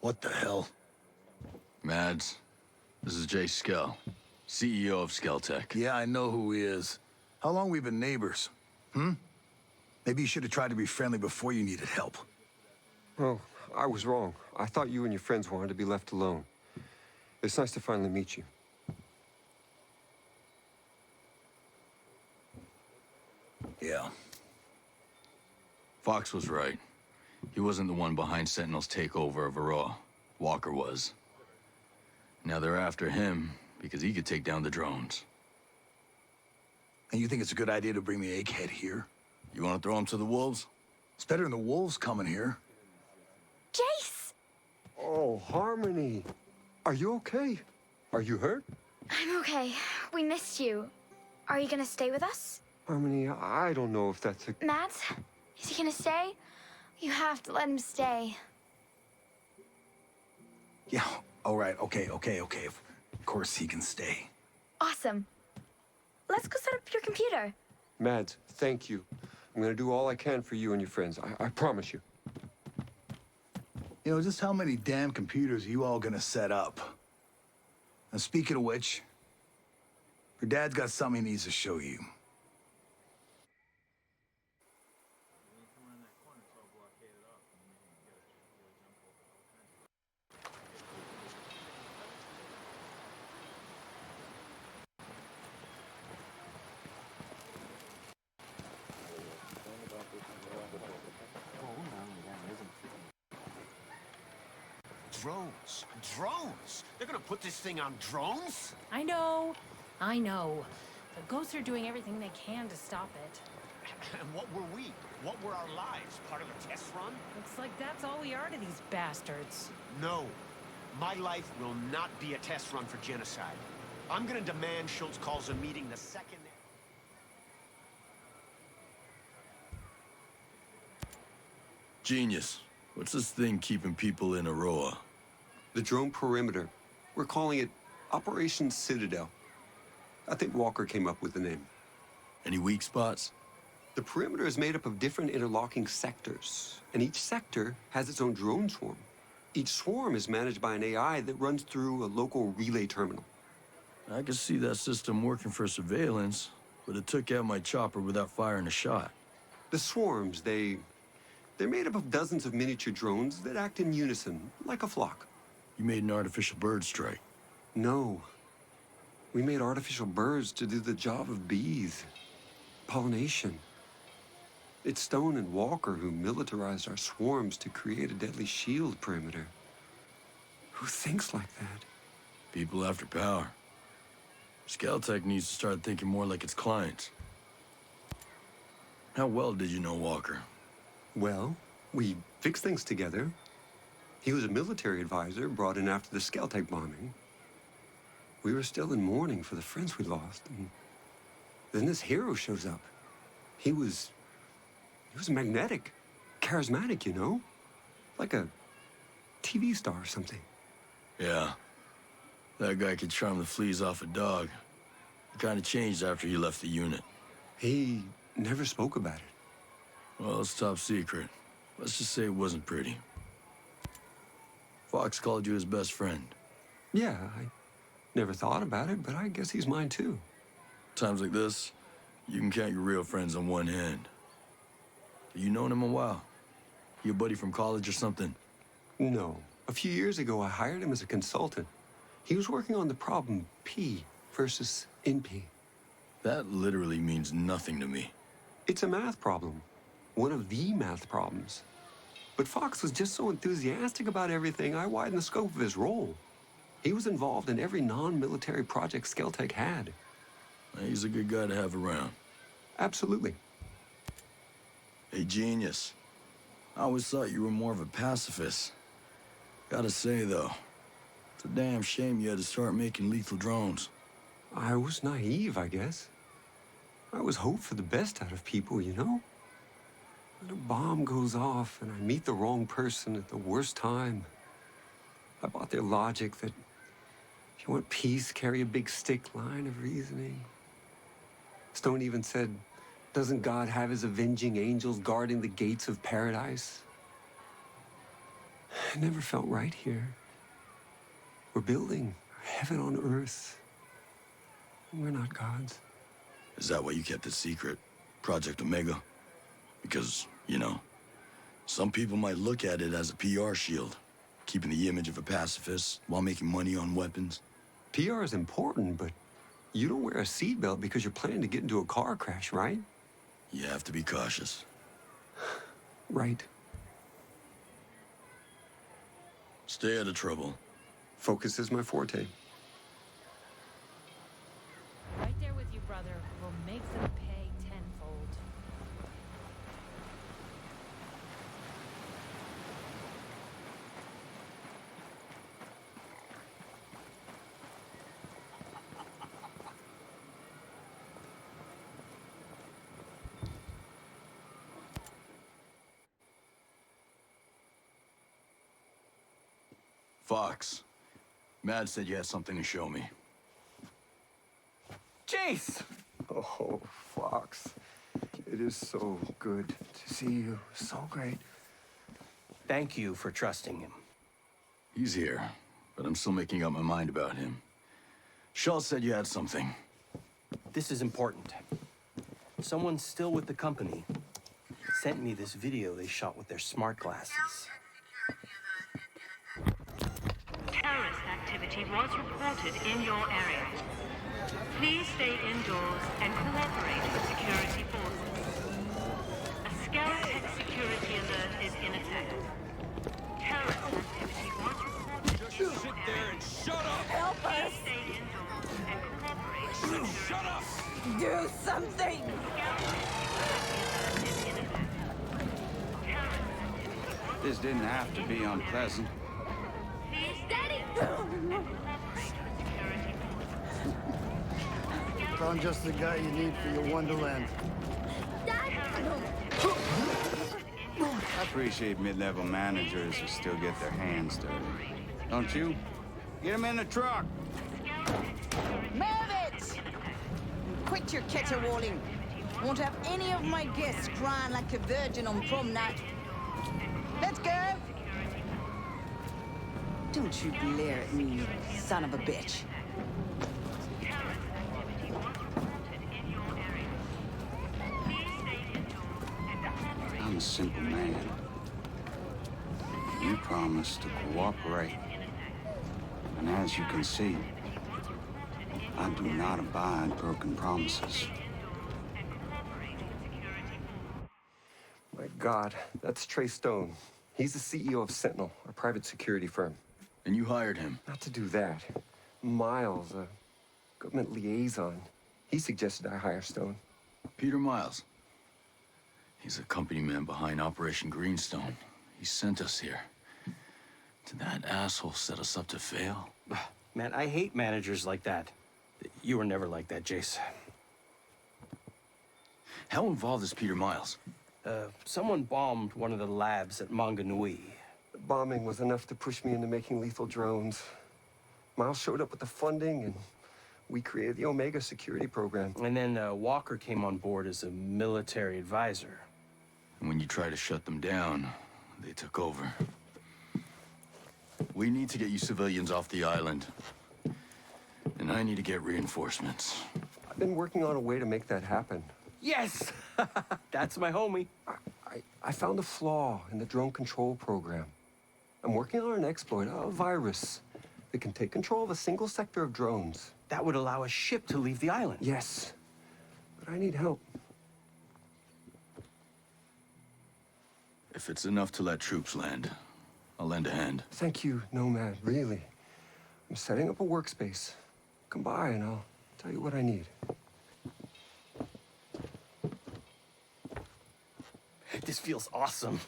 What the hell? Mads, this is Jace Skell, CEO of Skelltech. Yeah, I know who he is. How long we been neighbors? Maybe you should have tried to be friendly before you needed help. Oh, I was wrong. I thought you and your friends wanted to be left alone. It's nice to finally meet you. Yeah. Fox was right. He wasn't the one behind Sentinel's takeover of Aroa. Walker was. Now they're after him because he could take down the drones. And you think it's a good idea to bring the egghead here? You want to throw him to the wolves? It's better than the wolves coming here. Jace! Oh, Harmony. Are you okay? Are you hurt? I'm okay. We missed you. Are you gonna stay with us? Harmony, I don't know if that's a... Matt? Is he gonna stay? You have to let him stay. Yeah, all right, okay. Of course he can stay. Awesome. Let's go set up your computer. Mads, thank you. I'm gonna do all I can for you and your friends. I promise you. You know, just how many damn computers are you all gonna set up? And speaking of which, your dad's got something he needs to show you. Drones? They're gonna put this thing on drones? I know. The ghosts are doing everything they can to stop it. And what were we? What were our lives? Part of a test run? Looks like that's all we are to these bastards. No. My life will not be a test run for genocide. I'm gonna demand Schultz calls a meeting the second... Genius. What's this thing keeping people in Aroa? The drone perimeter. We're calling it Operation Citadel. I think Walker came up with the name. Any weak spots? The perimeter is made up of different interlocking sectors, and each sector has its own drone swarm. Each swarm is managed by an AI that runs through a local relay terminal. I can see that system working for surveillance, but it took out my chopper without firing a shot. The swarms, they're made up of dozens of miniature drones that act in unison, like a flock. You made an artificial bird strike. No. We made artificial birds to do the job of bees. Pollination. It's Stone and Walker who militarized our swarms to create a deadly shield perimeter. Who thinks like that? People after power. Skelltech needs to start thinking more like its clients. How well did you know Walker? Well, we fixed things together. He was a military advisor brought in after the Skelltech bombing. We were still in mourning for the friends we lost, and then this hero shows up. He was magnetic, charismatic, you know? Like a TV star or something. Yeah. That guy could charm the fleas off a dog. He kind of changed after he left the unit. He never spoke about it. Well, it's top secret. Let's just say it wasn't pretty. Fox called you his best friend. Yeah, I never thought about it, but I guess he's mine too. Times like this, you can count your real friends on one hand. You known him a while? You a buddy from college or something? No. A few years ago, I hired him as a consultant. He was working on the problem P versus NP. That literally means nothing to me. It's a math problem. One of the math problems. But Fox was just so enthusiastic about everything, I widened the scope of his role. He was involved in every non-military project Skelltech had. He's a good guy to have around. Absolutely. Hey, genius. I always thought you were more of a pacifist. Gotta say, though, it's a damn shame you had to start making lethal drones. I was naive, I guess. I always hoped for the best out of people, you know? When a bomb goes off and I meet the wrong person at the worst time, I bought their logic that if you want peace, carry a big stick line of reasoning. Stone even said, doesn't God have his avenging angels guarding the gates of paradise? It never felt right here. We're building heaven on earth. We're not gods. Is that why you kept it secret? Project Omega? Because, you know, some people might look at it as a PR shield, keeping the image of a pacifist while making money on weapons. PR is important, but you don't wear a seatbelt because you're planning to get into a car crash, right? You have to be cautious. Right. Stay out of trouble. Focus is my forte. Right there with you, brother. We'll make them pay tenfold. Fox, Mad said you had something to show me. Jace! Oh, Fox. It is so good to see you. So great. Thank you for trusting him. He's here, but I'm still making up my mind about him. Shaw said you had something. This is important. Someone still with the company sent me this video they shot with their smart glasses. Terrorist activity was reported in your area. Please stay indoors and cooperate with security forces. A Skeltech security alert is in effect. Terrorist activity was reported in your area. Sit there and shut up! Help us! Please stay indoors and cooperate with security Shut up! Do something! This didn't have to be unpleasant. I'm just the guy you need for your Wonderland. I appreciate mid-level managers who still get their hands dirty. Don't you? Get them in the truck! Move it! Quit your caterwauling. Won't have any of my guests crying like a virgin on prom night. Let's go! Don't you glare at me, you son of a bitch. I'm a simple man. You promised to cooperate. And as you can see, I do not abide broken promises. My God, that's Trey Stone. He's the CEO of Sentinel, a private security firm. And you hired him? Not to do that. Miles, a government liaison. He suggested I hire Stone. Peter Miles. He's a company man behind Operation Greenstone. He sent us here. Did that asshole set us up to fail? Man, I hate managers like that. You were never like that, Jace. How involved is Peter Miles? Someone bombed one of the labs at Manganui. The bombing was enough to push me into making lethal drones. Miles showed up with the funding, and we created the Omega security program. And then Walker came on board as a military advisor. And when you tried to shut them down, they took over. We need to get you civilians off the island. And I need to get reinforcements. I've been working on a way to make that happen. Yes! That's my homie. I found a flaw in the drone control program. I'm working on an exploit, a virus, that can take control of a single sector of drones. That would allow a ship to leave the island. Yes, but I need help. If it's enough to let troops land, I'll lend a hand. Thank you, Nomad, really. I'm setting up a workspace. Come by and I'll tell you what I need. This feels awesome.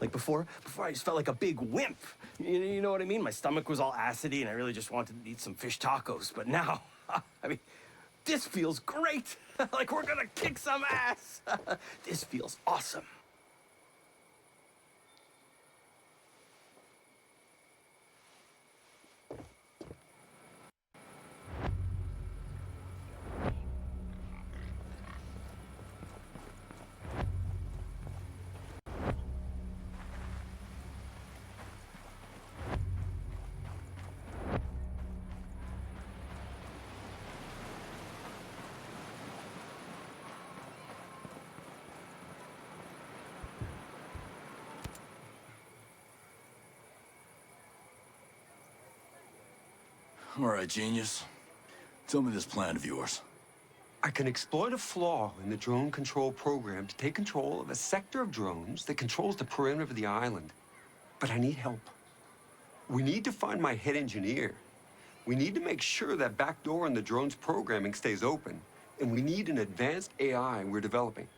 Like before I just felt like a big wimp. You know what I mean? My stomach was all acidy and I really just wanted to eat some fish tacos. But now, I mean, this feels great. Like we're gonna kick some ass. This feels awesome. All right, genius. Tell me this plan of yours. I can exploit a flaw in the drone control program to take control of a sector of drones that controls the perimeter of the island. But I need help. We need to find my head engineer. We need to make sure that back door in the drone's programming stays open. And we need an advanced AI we're developing.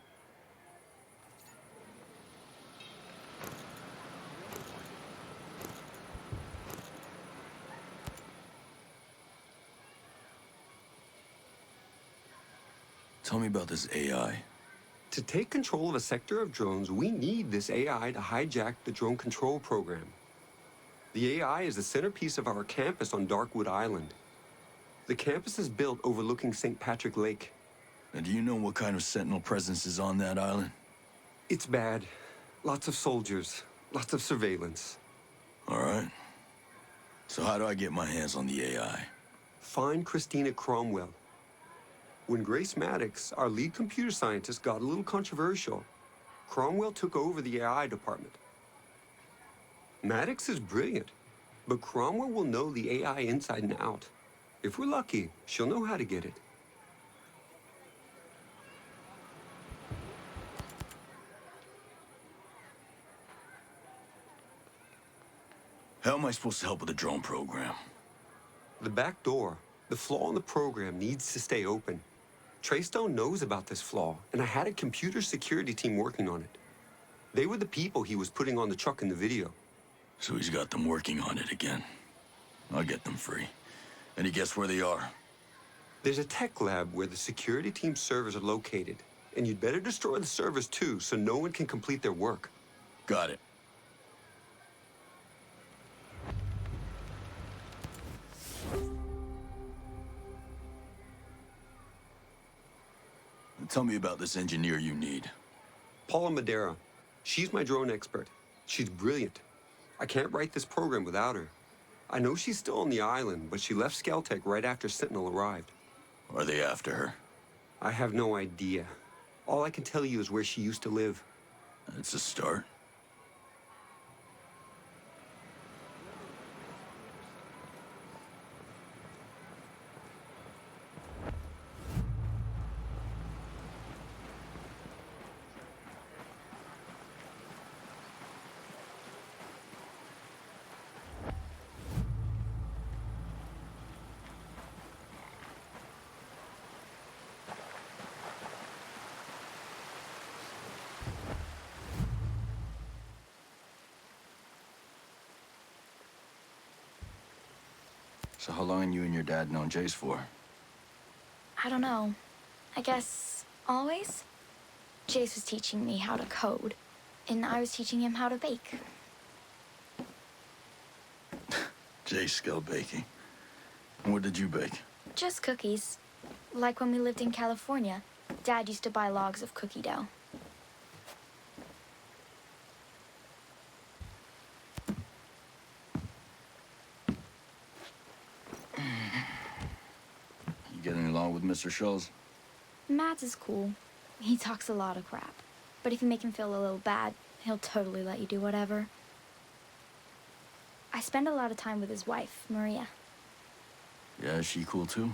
Tell me about this AI. To take control of a sector of drones, we need this AI to hijack the drone control program. The AI is the centerpiece of our campus on Darkwood Island. The campus is built overlooking St. Patrick Lake. And do you know what kind of Sentinel presence is on that island? It's bad. Lots of soldiers, lots of surveillance. All right. So how do I get my hands on the AI? Find Christina Cromwell. When Grace Maddox, our lead computer scientist, got a little controversial, Cromwell took over the AI department. Maddox is brilliant, but Cromwell will know the AI inside and out. If we're lucky, she'll know how to get it. How am I supposed to help with the drone program? The back door, the flaw in the program, needs to stay open. Treystone knows about this flaw, and I had a computer security team working on it. They were the people he was putting on the truck in the video. So he's got them working on it again. I'll get them free. Any guess where they are? There's a tech lab where the security team's servers are located, and you'd better destroy the servers too, so no one can complete their work. Got it. Tell me about this engineer you need. Paula Madera. She's my drone expert. She's brilliant. I can't write this program without her. I know she's still on the island, but she left Skeltec right after Sentinel arrived. Are they after her? I have no idea. All I can tell you is where she used to live. It's a start. So how long you and your dad known Jace for? I don't know. I guess always? Jace was teaching me how to code, and I was teaching him how to bake. Jace skill baking. And what did you bake? Just cookies. Like when we lived in California, Dad used to buy logs of cookie dough. You getting along with Mr. Schultz? Mads is cool. He talks a lot of crap. But if you make him feel a little bad, he'll totally let you do whatever. I spend a lot of time with his wife, Maria. Yeah, is she cool too?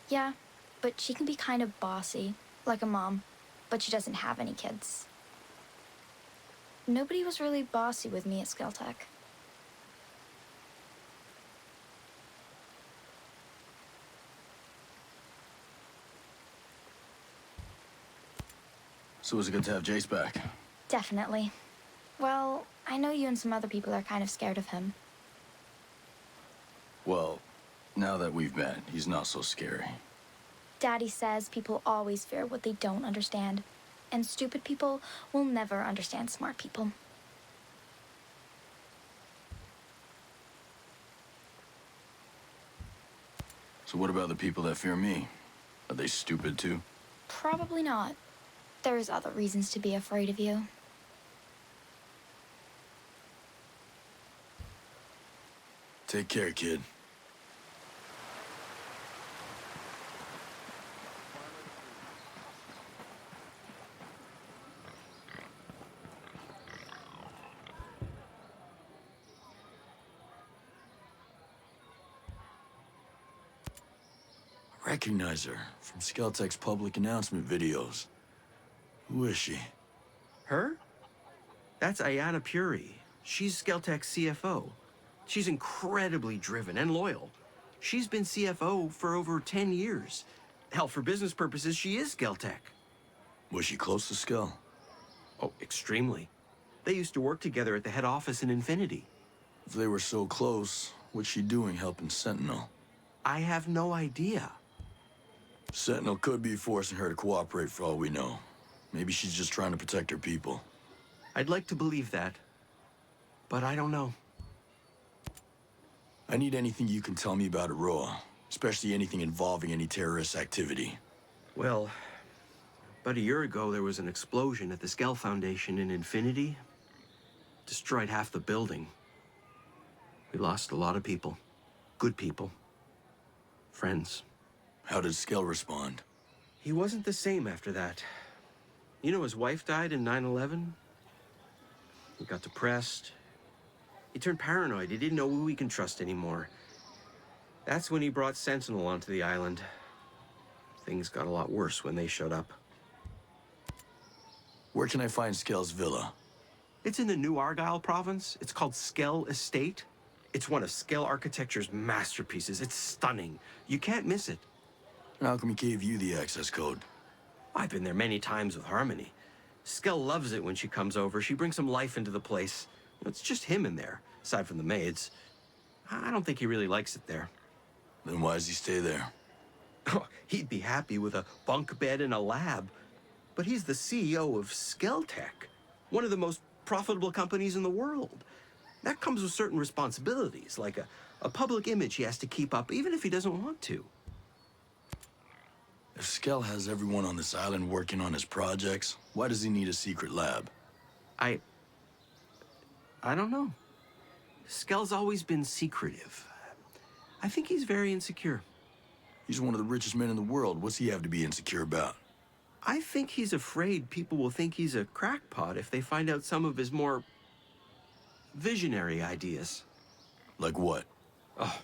Yeah, but she can be kind of bossy, like a mom, but she doesn't have any kids. Nobody was really bossy with me at Skeltec. So was it good to have Jace back? Definitely. Well, I know you and some other people are kind of scared of him. Well, now that we've met, he's not so scary. Daddy says people always fear what they don't understand, and stupid people will never understand smart people. So what about the people that fear me? Are they stupid too? Probably not. There's other reasons to be afraid of you. Take care, kid. recognize her from Skeltech's public announcement videos. Who is she? Her? That's Ayanna Puri. She's Skeltech's CFO. She's incredibly driven and loyal. She's been CFO for over 10 years. Hell, for business purposes, she is Skeltech. Was she close to Skell? Oh, extremely. They used to work together at the head office in Infinity. If they were so close, what's she doing helping Sentinel? I have no idea. Sentinel could be forcing her to cooperate for all we know. Maybe she's just trying to protect her people. I'd like to believe that, but I don't know. I need anything you can tell me about Aroa, especially anything involving any terrorist activity. Well, about a year ago, there was an explosion at the Skell Foundation in Infinity. Destroyed half the building. We lost a lot of people. Good people. Friends. How did Skell respond? He wasn't the same after that. You know, his wife died in 9/11. He got depressed. He turned paranoid. He didn't know who he can trust anymore. That's when he brought Sentinel onto the island. Things got a lot worse when they showed up. Where can I find Skell's villa? It's in the New Argyll province. It's called Skell Estate. It's one of Skell architecture's masterpieces. It's stunning. You can't miss it. And how come he gave you the access code? I've been there many times with Harmony. Skell loves it when she comes over. She brings some life into the place. It's just him in there, aside from the maids. I don't think he really likes it there. Then why does he stay there? Oh, he'd be happy with a bunk bed and a lab. But he's the CEO of Skeltech, one of the most profitable companies in the world. That comes with certain responsibilities, like a public image he has to keep up, even if he doesn't want to. If Skell has everyone on this island working on his projects, why does he need a secret lab? I don't know. Skell's always been secretive. I think he's very insecure. He's one of the richest men in the world. What's he have to be insecure about? I think he's afraid people will think he's a crackpot if they find out some of his more visionary ideas. Like what? Oh,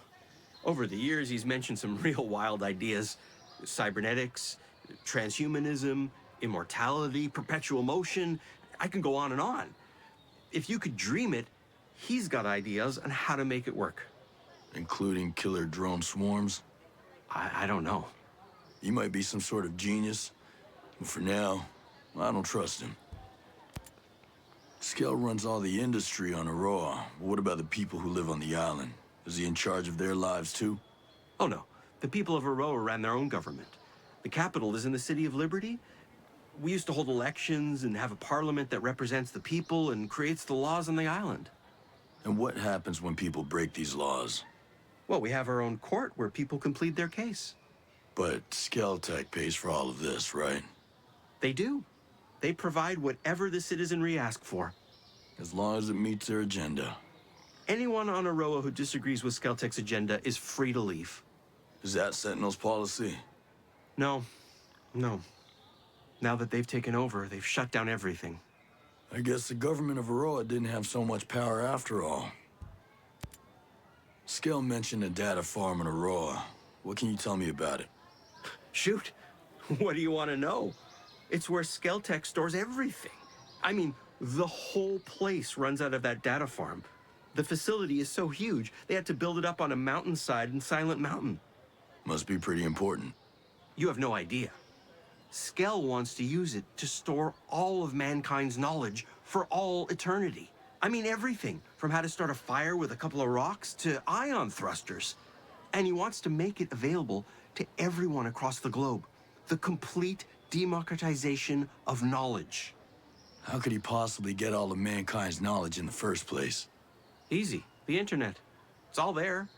over the years, he's mentioned some real wild ideas. Cybernetics, transhumanism, immortality, perpetual motion. I can go on and on. If you could dream it, he's got ideas on how to make it work. Including killer drone swarms? I don't know. He might be some sort of genius, but for now, I don't trust him. Skell runs all the industry on Aroa. What about the people who live on the island? Is he in charge of their lives too? Oh no, the people of Aroa ran their own government. The capital is in the City of Liberty. We used to hold elections and have a parliament that represents the people and creates the laws on the island. And what happens when people break these laws? Well, we have our own court where people can plead their case. But Skeltech pays for all of this, right? They do. They provide whatever the citizenry ask for. As long as it meets their agenda. Anyone on Aroa who disagrees with Skeltech's agenda is free to leave. Is that Sentinel's policy? No. Now that they've taken over, they've shut down everything. I guess the government of Aroa didn't have so much power after all. Skell mentioned a data farm in Aroa. What can you tell me about it? Shoot. What do you want to know? It's where Skeltech stores everything. I mean, the whole place runs out of that data farm. The facility is so huge, they had to build it up on a mountainside in Silent Mountain. Must be pretty important. You have no idea. Skell wants to use it to store all of mankind's knowledge for all eternity. I mean everything, from how to start a fire with a couple of rocks to ion thrusters. And he wants to make it available to everyone across the globe. The complete democratization of knowledge. How could he possibly get all of mankind's knowledge in the first place? Easy. The internet. It's all there.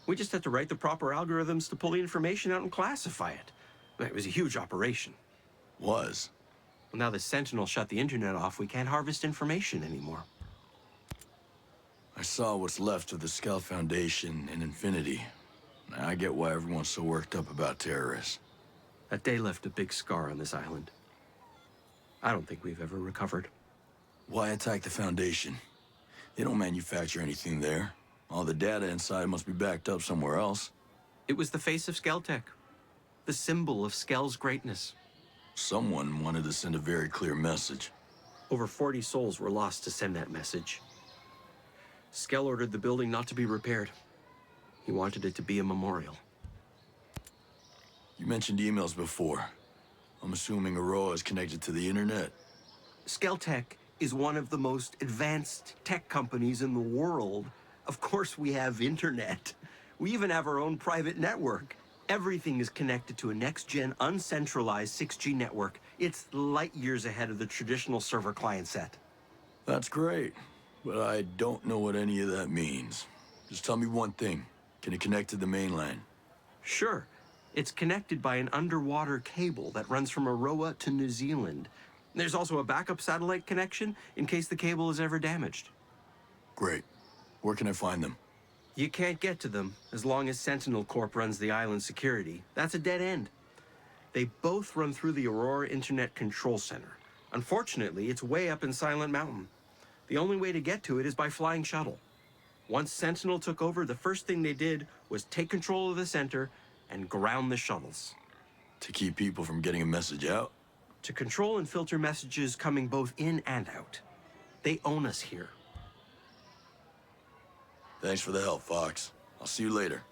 We just had to write the proper algorithms to pull the information out and classify it. It was a huge operation. Was? Well, now the Sentinel shut the internet off, we can't harvest information anymore. I saw what's left of the Skell Foundation in Infinity. I get why everyone's so worked up about terrorists. That day left a big scar on this island. I don't think we've ever recovered. Why attack the Foundation? They don't manufacture anything there. All the data inside must be backed up somewhere else. It was the face of Skeltech. the symbol of Skell's greatness. Someone wanted to send a very clear message. Over 40 souls were lost to send that message. Skell ordered the building not to be repaired. He wanted it to be a memorial. You mentioned emails before. I'm assuming Aurora is connected to the internet. Skelltech is one of the most advanced tech companies in the world. Of course we have internet. We even have our own private network. Everything is connected to a next-gen, uncentralized 6G network. It's light years ahead of the traditional server client set. That's great, but I don't know what any of that means. Just tell me one thing. Can it connect to the mainland? Sure. It's connected by an underwater cable that runs from Aroa to New Zealand. There's also a backup satellite connection in case the cable is ever damaged. Great. Where can I find them? You can't get to them as long as Sentinel Corp runs the island security. That's a dead end. They both run through the Aurora Internet Control Center. Unfortunately, it's way up in Silent Mountain. The only way to get to it is by flying shuttle. Once Sentinel took over, the first thing they did was take control of the center and ground the shuttles. To keep people from getting a message out? To control and filter messages coming both in and out. They own us here. Thanks for the help, Fox. I'll see you later.